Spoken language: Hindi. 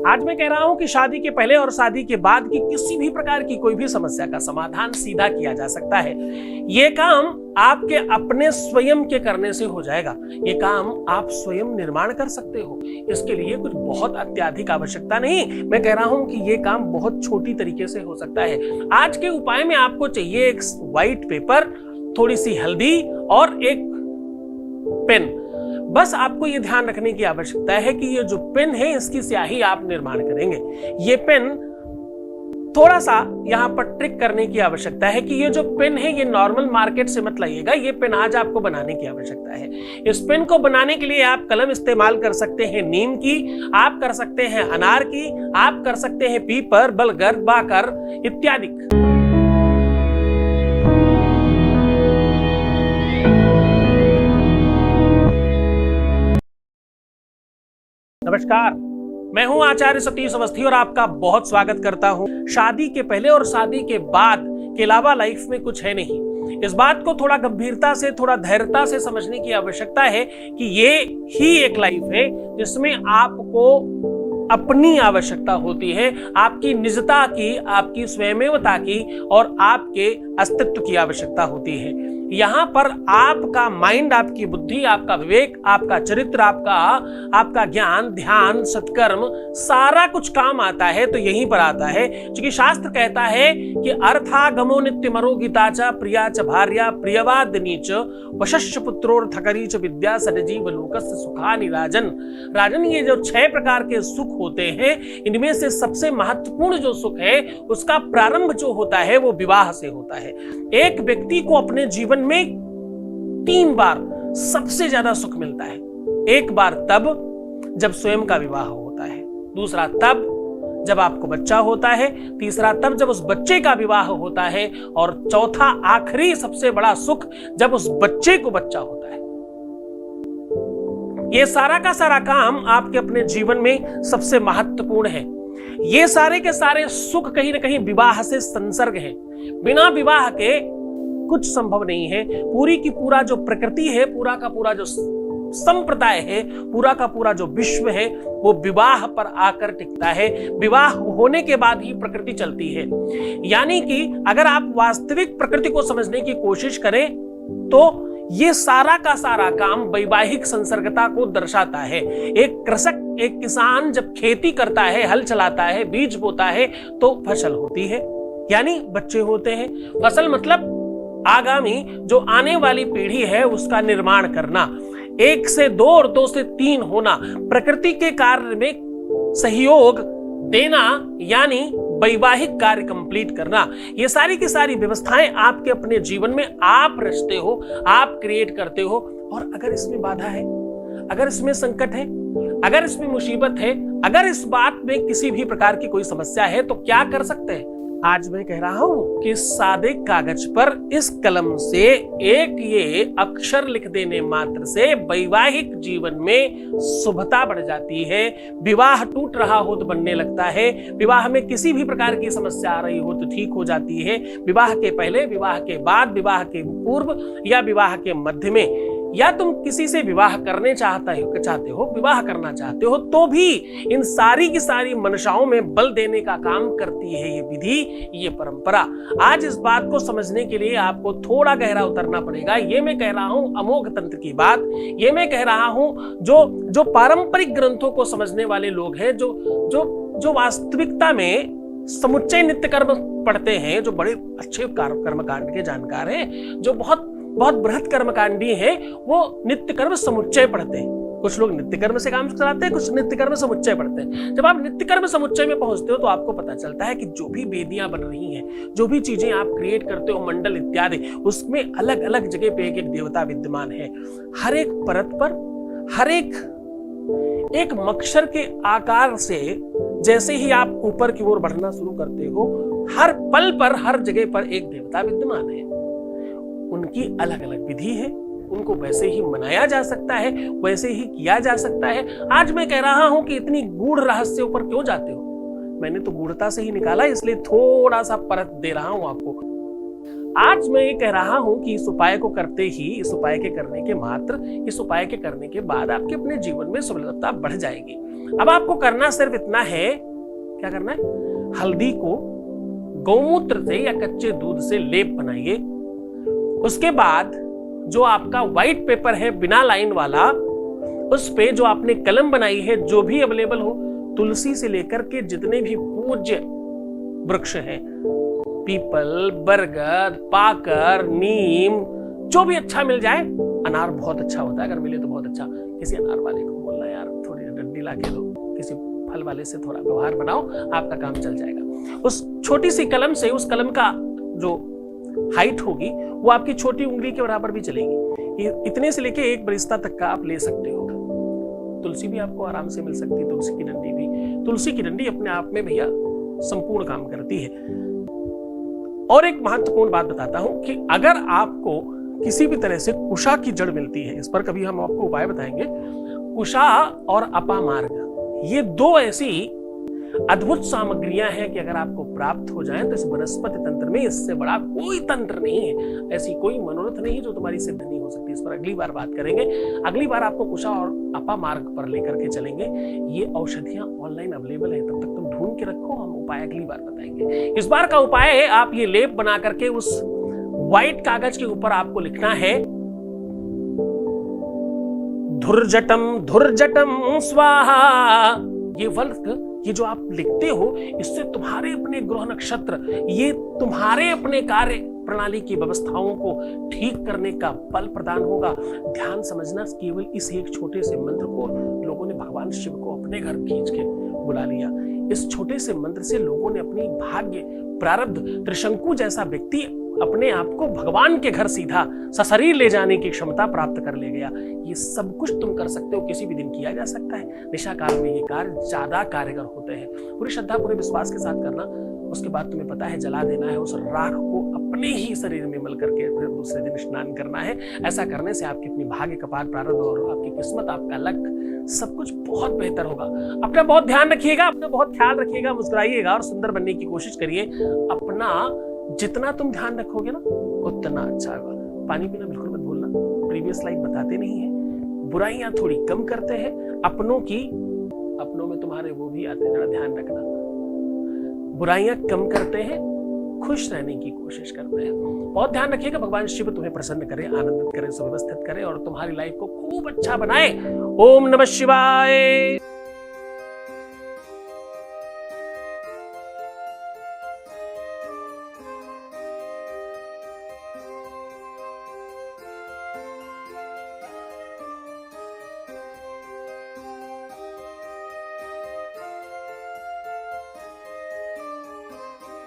आज मैं कह रहा हूं कि शादी के पहले और शादी के बाद की किसी भी प्रकार की कोई भी समस्या का समाधान सीधा किया जा सकता है। ये काम आपके अपने स्वयं के करने से हो जाएगा। ये काम आप स्वयं निर्माण कर सकते हो। इसके लिए कुछ बहुत अत्याधिक आवश्यकता नहीं। मैं कह रहा हूं कि ये काम बहुत छोटी तरीके से हो सकता है। आज के उपाय में आपको चाहिए एक व्हाइट पेपर, थोड़ी सी हल्दी और एक पेन। बस आपको ये ध्यान रखने की आवश्यकता है कि ये जो पेन है इसकी स्याही आप निर्माण करेंगे। ये पेन थोड़ा सा यहाँ पर ट्रिक करने की आवश्यकता है कि ये जो पेन है ये नॉर्मल मार्केट से मत लाइएगा। ये पेन आज आपको बनाने की आवश्यकता है। इस पेन को बनाने के लिए आप कलम इस्तेमाल कर सकते हैं नीम की, आप कर सकते हैं अनार की, आप कर सकते हैं पीपर, बलगद, बाकर इत्यादि। नमस्कार, मैं हूं आचार्य सतीश अवस्थी और आपका बहुत स्वागत करता हूं। शादी के पहले और शादी के बाद के अलावा लाइफ में कुछ है नहीं। इस बात को थोड़ा गंभीरता से, थोड़ा धैर्यता से समझने की आवश्यकता है कि ये ही एक लाइफ है जिसमें आपको अपनी आवश्यकता होती है, आपकी निजता की, आपकी स्वयमेवता की और आपके अस्तित्व की आवश्यकता होती है। यहाँ पर आपका माइंड, आपकी बुद्धि, आपका विवेक, आपका चरित्र, आपका ज्ञान, ध्यान, सत्कर्म सारा कुछ काम आता है तो यहीं पर आता है। क्योंकि शास्त्र कहता है कि अर्थागमो नित्यमरो गीताचा प्रिया च भार्या प्रियवादिनी च वशस्य पुत्रोर्थकरी च विद्या सनजीव लोकस्य सुखानि राजन। राजन, ये जो 6 प्रकार के सुख होते हैं, इनमें से सबसे महत्वपूर्ण जो सुख है उसका प्रारंभ जो होता है वो विवाह से होता है। एक व्यक्ति को अपने जीवन में 3 बार सबसे ज्यादा सुख मिलता है। एक बार तब जब स्वयं का विवाह होता है, दूसरा तब जब आपको बच्चा होता है, तीसरा तब जब उस बच्चे का विवाह होता है और चौथा आखिरी सबसे बड़ा सुख जब उस बच्चे को बच्चा होता है। ये सारा का सारा काम आपके अपने जीवन में सबसे महत्वपूर्ण है। ये सारे के सारे सुख कहीं ना कहीं विवाह से संसर्ग है। बिना विवाह के कुछ संभव नहीं है। पूरी की पूरा जो प्रकृति है, पूरा का पूरा जो संप्रदाय है, पूरा का पूरा जो विश्व है वो विवाह पर आकर टिकता है। विवाह होने के बाद ही प्रकृति चलती है। यानी कि अगर आप वास्तविक प्रकृति को समझने की कोशिश करें तो ये सारा का सारा काम वैवाहिक संसर्गता को दर्शाता है। एक कृषक, एक किसान जब खेती करता है, हल चलाता है, बीज बोता है तो फसल होती है, यानी बच्चे होते हैं। फसल मतलब आगामी जो आने वाली पीढ़ी है उसका निर्माण करना। 1 से 2 और 2 से 3 होना, प्रकृति के कार्य में सहयोग देना, यानी वैवाहिक कार्य कंप्लीट करना। ये सारी की सारी व्यवस्थाएं आपके अपने जीवन में आप रचते हो, आप क्रिएट करते हो। और अगर इसमें बाधा है, अगर इसमें संकट है, अगर इसमें मुसीबत है, अगर इस बात में किसी भी प्रकार की कोई समस्या है तो क्या कर सकते हैं? आज मैं कह रहा हूं कि सादे कागज पर इस कलम से एक ये अक्षर लिख देने मात्र से वैवाहिक जीवन में शुभता बढ़ जाती है। विवाह टूट रहा हो तो बनने लगता है। विवाह में किसी भी प्रकार की समस्या आ रही हो तो ठीक हो जाती है। विवाह के पहले, विवाह के बाद, विवाह के पूर्व या विवाह के मध्य में, या तुम किसी से विवाह करने चाहते हो, विवाह करना चाहते हो तो भी इन सारी की सारी मनसाओं में बल देने का काम करती है ये विधि, ये परंपरा। आज इस बात को समझने के लिए आपको थोड़ा गहरा उतरना पड़ेगा। ये मैं कह रहा हूं अमोघ तंत्र की बात। ये मैं कह रहा हूं जो पारंपरिक ग्रंथों को समझने वाले लोग हैं, जो वास्तविकता में समुच्चय नित्य कर्म पढ़ते हैं, जो बड़े अच्छे कर्मकांड के जानकार हैं, जो बहुत बृहत कर्मकांडी है, वो नित्य कर्म समुच्चय पढ़ते हैं। कुछ लोग नित्य कर्म से काम चलाते हैं, कुछ नित्य कर्म समुच्चय पढ़ते हैं। जब आप नित्य कर्म समुच्चय में पहुंचते हो तो आपको पता चलता है कि जो भी वेदियां बन रही हैं, जो भी चीजें आप क्रिएट करते हो, मंडल इत्यादि, उसमें अलग अलग जगह पे एक देवता विद्यमान है। हर एक परत पर, हर एक मक्षर के आकार से जैसे ही आप ऊपर की ओर बढ़ना शुरू करते हो, हर पल पर, हर जगह पर एक देवता विद्यमान है। उनकी अलग अलग विधि है, उनको वैसे ही मनाया जा सकता है, वैसे ही किया जा सकता है। आज मैं कह रहा हूं कि इतनी गूढ़ रहस्यों पर क्यों जाते हो? मैंने तो गूढ़ता से ही निकाला, इसलिए थोड़ा सा परत दे रहा हूं आपको। आज मैं ये कह रहा हूं कि इस उपाय को करते ही, इस उपाय के करने के मात्र, इस उपाय के करने के बाद आपके अपने जीवन में सफलता बढ़ जाएगी। अब आपको करना सिर्फ इतना है, क्या करना है? हल्दी को गौमूत्र से या कच्चे दूध से लेप बनाइए। उसके बाद जो आपका व्हाइट पेपर है बिना लाइन वाला, उस पे जो आपने कलम बनाई है, जो भी अवेलेबल हो, तुलसी से लेकर के जितने भी पूज्य वृक्ष हैं, पीपल, बरगद, पाकर, नीम, जो भी अच्छा मिल जाए। अनार बहुत अच्छा होता है, अगर मिले तो बहुत अच्छा। किसी अनार वाले को बोलना, यार थोड़ी डंडी ला के दो, किसी फल वाले से थोड़ा व्यवहार बनाओ, आपका काम चल जाएगा। उस छोटी सी कलम से, उस कलम का जो हाइट होगी वो आपकी छोटी उंगली के बराबर भी चलेगी। इतने से लेके एक बरिस्ता तक का आप ले सकते हो। तुलसी भी आपको आराम से मिल सकती है, तुलसी की डंडी भी। तुलसी की डंडी अपने आप में भैया संपूर्ण काम करती है। और एक महत्वपूर्ण बात बताता हूं कि अगर आपको किसी भी तरह से कुशा की जड़ मिलती है, इस पर कभी हम आपको उपाय बताएंगे। कुशा और अपामार्ग, ये दो ऐसी अद्भुत सामग्रियां हैं कि अगर आपको प्राप्त हो जाएं तो इस वनस्पति तंत्र में इससे बड़ा कोई तंत्र नहीं है, ऐसी कोई मनोरथ नहीं जो तुम्हारी सिद्ध नहीं हो सकती। इस पर अगली बार बात करेंगे। अगली बार आपको कुशा और अपामार्ग पर लेकर के चलेंगे। ये औषधियां ऑनलाइन अवेलेबल है, तब तक तुम ढूंढ के रखो, हम उपाय अगली बार बताएंगे। इस बार का उपाय है, आप ये लेप बना करके उस व्हाइट कागज के ऊपर आपको लिखना है, धुर्जटम धुर्जटम स्वाहा। ये वर्क, ये जो आप लिखते हो, इससे तुम्हारे अपने ग्रह नक्षत्र, ये तुम्हारे अपने कार्य प्रणाली की व्यवस्थाओं को ठीक करने का बल प्रदान होगा। ध्यान समझना, केवल इस एक छोटे से मंत्र को लोगों ने भगवान शिव को अपने घर खींच के बुला लिया। इस छोटे से मंत्र से लोगों ने अपनी भाग्य, प्रारब्ध, त्रिशंकु जैसा व्यक्ति अपने आप को भगवान के घर सीधा सशरीर ले जाने की क्षमता प्राप्त कर ले गया। ये सब कुछ तुम कर सकते हो, किसी भी दिन किया जा सकता है। निशा काल में ये कार्य ज्यादा कारगर होते हैं। पूरी श्रद्धा, पूरे विश्वास के साथ करना। उसके बाद तुम्हें पता है जला देना है, उस राख को अपने ही शरीर में मल करके फिर दूसरे दिन स्नान करना है। ऐसा करने से आपकी अपनी भाग्य, कपाल, प्रारब्ध और आपकी किस्मत, आपका लक, सब कुछ बहुत बेहतर होगा। अपना बहुत ध्यान रखिएगा, अपना बहुत ख्याल रखिएगा, मुस्कुराइएगा और सुंदर बनने की कोशिश करिए। अपना जितना तुम ध्यान रखोगे ना, उतना अच्छा होगा। पानी पीना बिल्कुल मत भूलना, प्रीवियस लाइफ बताते नहीं है। बुराइयां थोड़ी कम करते हैं, अपनों में तुम्हारे वो भी आते, जरा ध्यान रखना। बुराइयां कम करते हैं, खुश रहने की कोशिश करते हैं। बहुत ध्यान रखिएगा। भगवान शिव तुम्हें प्रसन्न करे, आनंदित करे, सुव्यवस्थित करे और तुम्हारी लाइफ को खूब अच्छा बनाए। ओम नमः शिवाय।